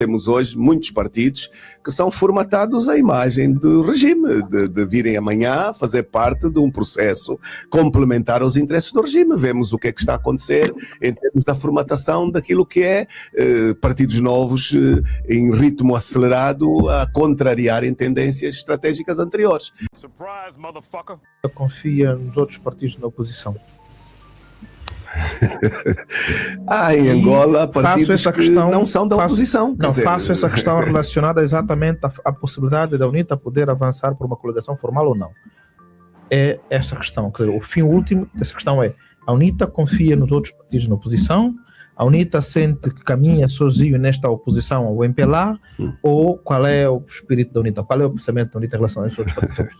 Temos hoje muitos partidos que são formatados à imagem do regime, de virem amanhã fazer parte de um processo complementar aos interesses do regime. Vemos o que é que está a acontecer em termos da formatação daquilo que é partidos novos em ritmo acelerado a contrariarem tendências estratégicas anteriores. Surprise, motherfucker! Confia nos outros partidos da oposição. Em Angola, partidos essa questão, que não são da oposição. Faço essa questão relacionada exatamente à possibilidade da UNITA poder avançar por uma coligação formal ou não. É essa questão. Quer dizer, o fim último dessa questão é: a UNITA confia nos outros partidos na oposição? A UNITA sente que caminha sozinho nesta oposição ao MPLA? Ou qual é o espírito da UNITA? Qual é o pensamento da UNITA em relação a esses outros partidos?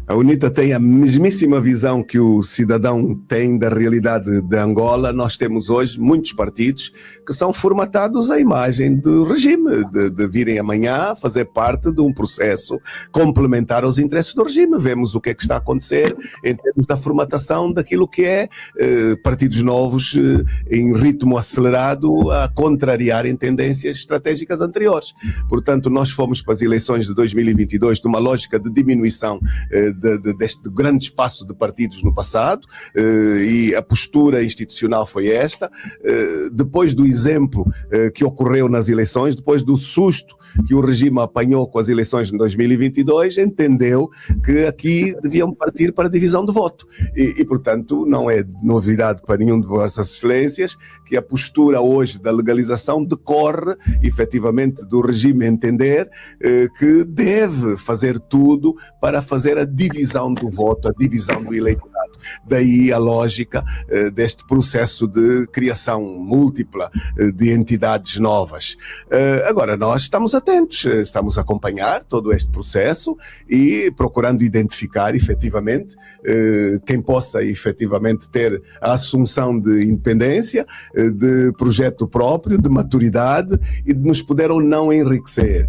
A UNITA tem a mesmíssima visão que o cidadão tem da realidade de Angola. Nós temos hoje muitos partidos que são formatados à imagem do regime, de virem amanhã fazer parte de um processo complementar aos interesses do regime. Vemos o que é que está a acontecer em termos da formatação daquilo que é partidos novos em ritmo acelerado a contrariarem tendências estratégicas anteriores. Portanto, nós fomos para as eleições de 2022 numa lógica de diminuição deste grande espaço de partidos no passado, e a postura institucional foi esta. Depois do exemplo que ocorreu nas eleições, depois do susto que o regime apanhou com as eleições de 2022, entendeu que aqui deviam partir para a divisão de voto. E portanto, não é novidade para nenhum de vossas excelências que a postura hoje da legalização decorre, efetivamente, do regime entender que deve fazer tudo para fazer a divisão do voto, a divisão do eleitorado. Daí a lógica deste processo de criação múltipla de entidades novas. Agora, nós estamos atentos, estamos a acompanhar todo este processo e procurando identificar, efetivamente, quem possa, efetivamente, ter a assunção de independência, de projeto próprio, de maturidade e de nos poder ou não enriquecer.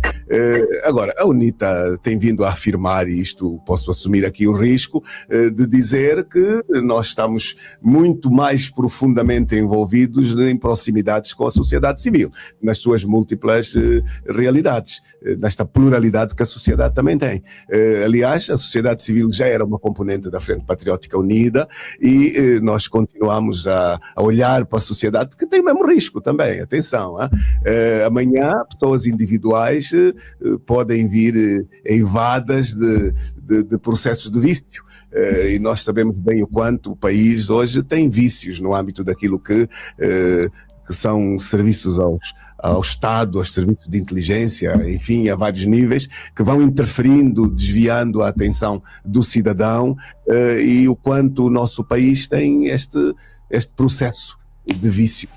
Agora, a UNITA tem vindo a afirmar, e isto posso assumir aqui o risco, de dizer que nós estamos muito mais profundamente envolvidos em proximidades com a sociedade civil, nas suas múltiplas realidades, nesta pluralidade que a sociedade também tem. Aliás, a sociedade civil já era uma componente da Frente Patriótica Unida e nós continuamos a olhar para a sociedade, que tem o mesmo risco também, atenção. Amanhã, pessoas individuais podem vir eivadas de processos de vício. E nós sabemos bem o quanto o país hoje tem vícios no âmbito daquilo que são serviços ao Estado, aos serviços de inteligência, enfim, a vários níveis, que vão interferindo, desviando a atenção do cidadão, e o quanto o nosso país tem este processo de vício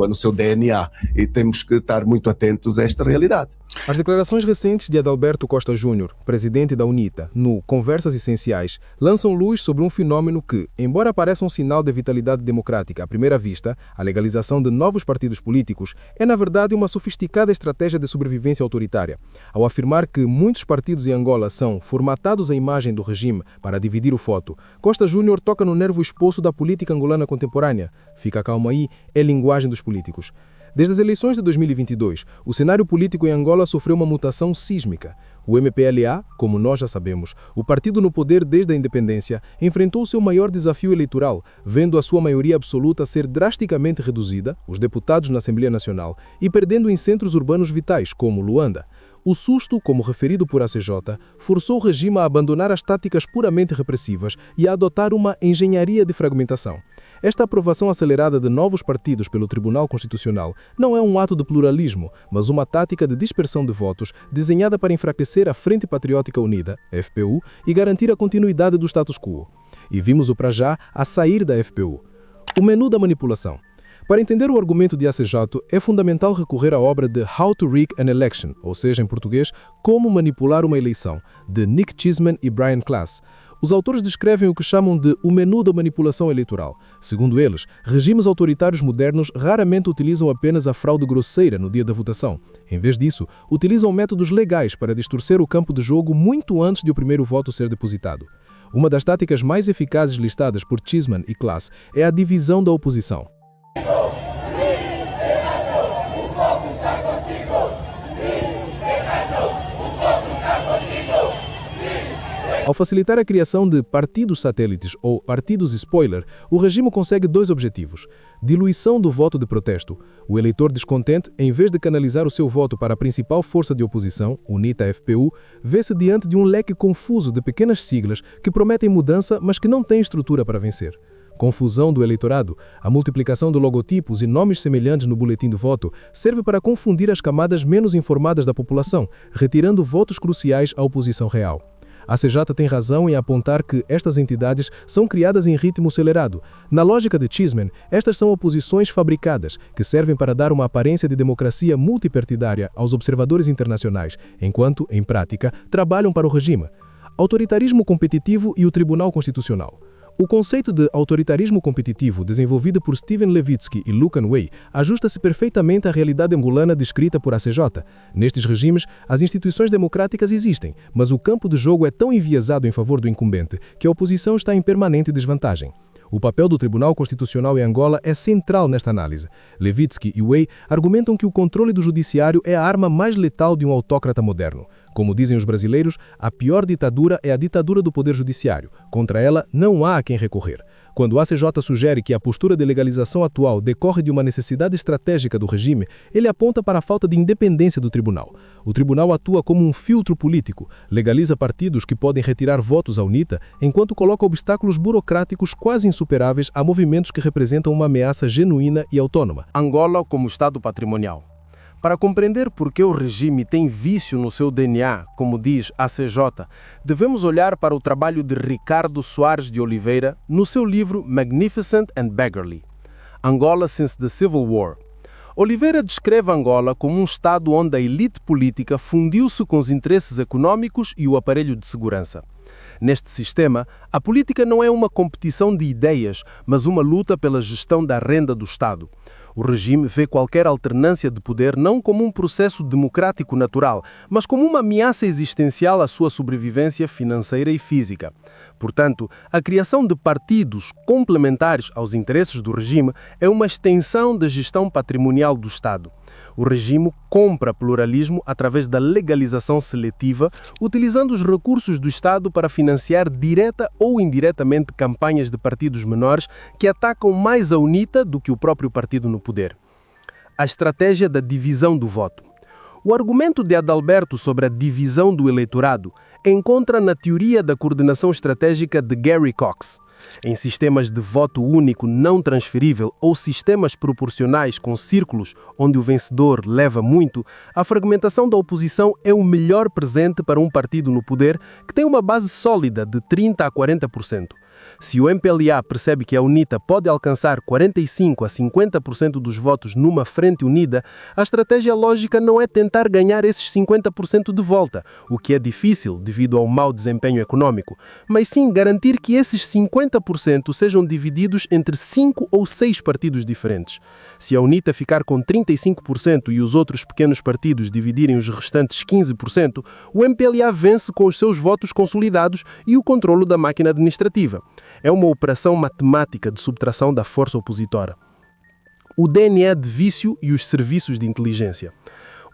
no seu DNA, e temos que estar muito atentos a esta realidade. As declarações recentes de Adalberto Costa Júnior, presidente da UNITA, no Conversas Essenciais, lançam luz sobre um fenômeno que, embora pareça um sinal de vitalidade democrática à primeira vista, a legalização de novos partidos políticos é, na verdade, uma sofisticada estratégia de sobrevivência autoritária. Ao afirmar que muitos partidos em Angola são formatados à imagem do regime para dividir o voto, Costa Júnior toca no nervo exposto da política angolana contemporânea. Fica calmo aí, é linguagem dos políticos. Desde as eleições de 2022, o cenário político em Angola sofreu uma mutação sísmica. O MPLA, como nós já sabemos, o partido no poder desde a independência, enfrentou o seu maior desafio eleitoral, vendo a sua maioria absoluta ser drasticamente reduzida, os deputados na Assembleia Nacional, e perdendo em centros urbanos vitais, como Luanda. O susto, como referido por ACJ, forçou o regime a abandonar as táticas puramente repressivas e a adotar uma engenharia de fragmentação. Esta aprovação acelerada de novos partidos pelo Tribunal Constitucional não é um ato de pluralismo, mas uma tática de dispersão de votos desenhada para enfraquecer a Frente Patriótica Unida, FPU, e garantir a continuidade do status quo. E vimos o para já a sair da FPU. O menu da manipulação. Para entender o argumento de ACJ, é fundamental recorrer à obra de How to Rig an Election, ou seja, em português, Como Manipular uma Eleição, de Nick Cheesman e Brian Klaas. Os autores descrevem o que chamam de o menu da manipulação eleitoral. Segundo eles, regimes autoritários modernos raramente utilizam apenas a fraude grosseira no dia da votação. Em vez disso, utilizam métodos legais para distorcer o campo de jogo muito antes de o primeiro voto ser depositado. Uma das táticas mais eficazes listadas por Cheesman e Klaas é a divisão da oposição. Ao facilitar a criação de partidos satélites ou partidos spoiler, o regime consegue dois objetivos: diluição do voto de protesto. O eleitor descontente, em vez de canalizar o seu voto para a principal força de oposição, UNITA-FPU, vê-se diante de um leque confuso de pequenas siglas que prometem mudança, mas que não têm estrutura para vencer. Confusão do eleitorado, a multiplicação de logotipos e nomes semelhantes no boletim de voto serve para confundir as camadas menos informadas da população, retirando votos cruciais à oposição real. A CJ tem razão em apontar que estas entidades são criadas em ritmo acelerado. Na lógica de Cheeseman, estas são oposições fabricadas, que servem para dar uma aparência de democracia multipartidária aos observadores internacionais, enquanto, em prática, trabalham para o regime. Autoritarismo competitivo e o Tribunal Constitucional. O conceito de autoritarismo competitivo, desenvolvido por Steven Levitsky e Lucan Way, ajusta-se perfeitamente à realidade angolana descrita por ACJ. Nestes regimes, as instituições democráticas existem, mas o campo de jogo é tão enviesado em favor do incumbente que a oposição está em permanente desvantagem. O papel do Tribunal Constitucional em Angola é central nesta análise. Levitsky e Way argumentam que o controle do judiciário é a arma mais letal de um autócrata moderno. Como dizem os brasileiros, a pior ditadura é a ditadura do poder judiciário. Contra ela, não há a quem recorrer. Quando o ACJ sugere que a postura de legalização atual decorre de uma necessidade estratégica do regime, ele aponta para a falta de independência do tribunal. O tribunal atua como um filtro político, legaliza partidos que podem retirar votos à UNITA, enquanto coloca obstáculos burocráticos quase insuperáveis a movimentos que representam uma ameaça genuína e autônoma. Angola como Estado patrimonial. Para compreender por que o regime tem vício no seu DNA, como diz a CJ, devemos olhar para o trabalho de Ricardo Soares de Oliveira no seu livro Magnificent and Beggarly, Angola Since the Civil War. Oliveira descreve Angola como um Estado onde a elite política fundiu-se com os interesses econômicos e o aparelho de segurança. Neste sistema, a política não é uma competição de ideias, mas uma luta pela gestão da renda do Estado. O regime vê qualquer alternância de poder não como um processo democrático natural, mas como uma ameaça existencial à sua sobrevivência financeira e física. Portanto, a criação de partidos complementares aos interesses do regime é uma extensão da gestão patrimonial do Estado. O regime compra pluralismo através da legalização seletiva, utilizando os recursos do Estado para financiar direta ou indiretamente campanhas de partidos menores que atacam mais a UNITA do que o próprio partido no poder. A estratégia da divisão do voto. O argumento de Adalberto sobre a divisão do eleitorado encontra na teoria da coordenação estratégica de Gary Cox. Em sistemas de voto único não transferível ou sistemas proporcionais com círculos onde o vencedor leva muito, a fragmentação da oposição é o melhor presente para um partido no poder que tem uma base sólida de 30% a 40%. Se o MPLA percebe que a UNITA pode alcançar 45% a 50% dos votos numa frente unida, a estratégia lógica não é tentar ganhar esses 50% de volta, o que é difícil devido ao mau desempenho econômico, mas sim garantir que esses 50% sejam divididos entre 5 ou 6 partidos diferentes. Se a UNITA ficar com 35% e os outros pequenos partidos dividirem os restantes 15%, o MPLA vence com os seus votos consolidados e o controlo da máquina administrativa. É uma operação matemática de subtração da força opositora. O DNA de vício e os serviços de inteligência.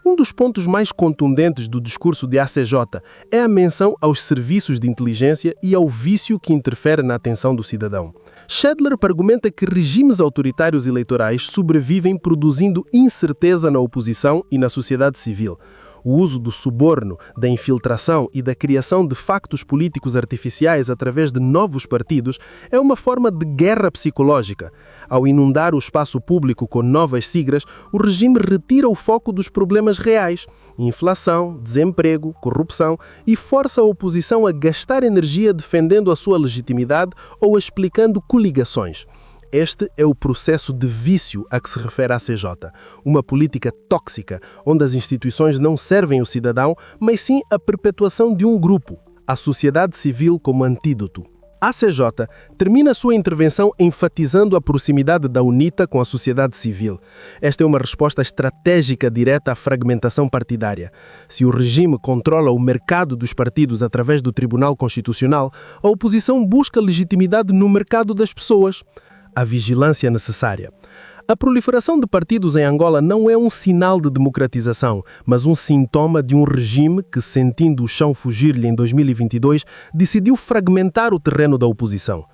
Um dos pontos mais contundentes do discurso de ACJ é a menção aos serviços de inteligência e ao vício que interfere na atenção do cidadão. Schedler argumenta que regimes autoritários eleitorais sobrevivem produzindo incerteza na oposição e na sociedade civil. O uso do suborno, da infiltração e da criação de factos políticos artificiais através de novos partidos é uma forma de guerra psicológica. Ao inundar o espaço público com novas siglas, o regime retira o foco dos problemas reais, inflação, desemprego, corrupção, e força a oposição a gastar energia defendendo a sua legitimidade ou explicando coligações. Este é o processo de vício a que se refere a CJ, uma política tóxica, onde as instituições não servem o cidadão, mas sim a perpetuação de um grupo, a sociedade civil como antídoto. A CJ termina sua intervenção enfatizando a proximidade da UNITA com a sociedade civil. Esta é uma resposta estratégica direta à fragmentação partidária. Se o regime controla o mercado dos partidos através do Tribunal Constitucional, a oposição busca legitimidade no mercado das pessoas. A vigilância necessária. A proliferação de partidos em Angola não é um sinal de democratização, mas um sintoma de um regime que, sentindo o chão fugir-lhe em 2022, decidiu fragmentar o terreno da oposição.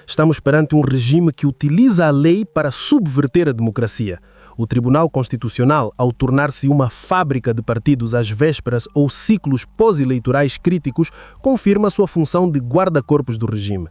Estamos perante um regime que utiliza a lei para subverter a democracia. O Tribunal Constitucional, ao tornar-se uma fábrica de partidos às vésperas ou ciclos pós-eleitorais críticos, confirma sua função de guarda-corpos do regime.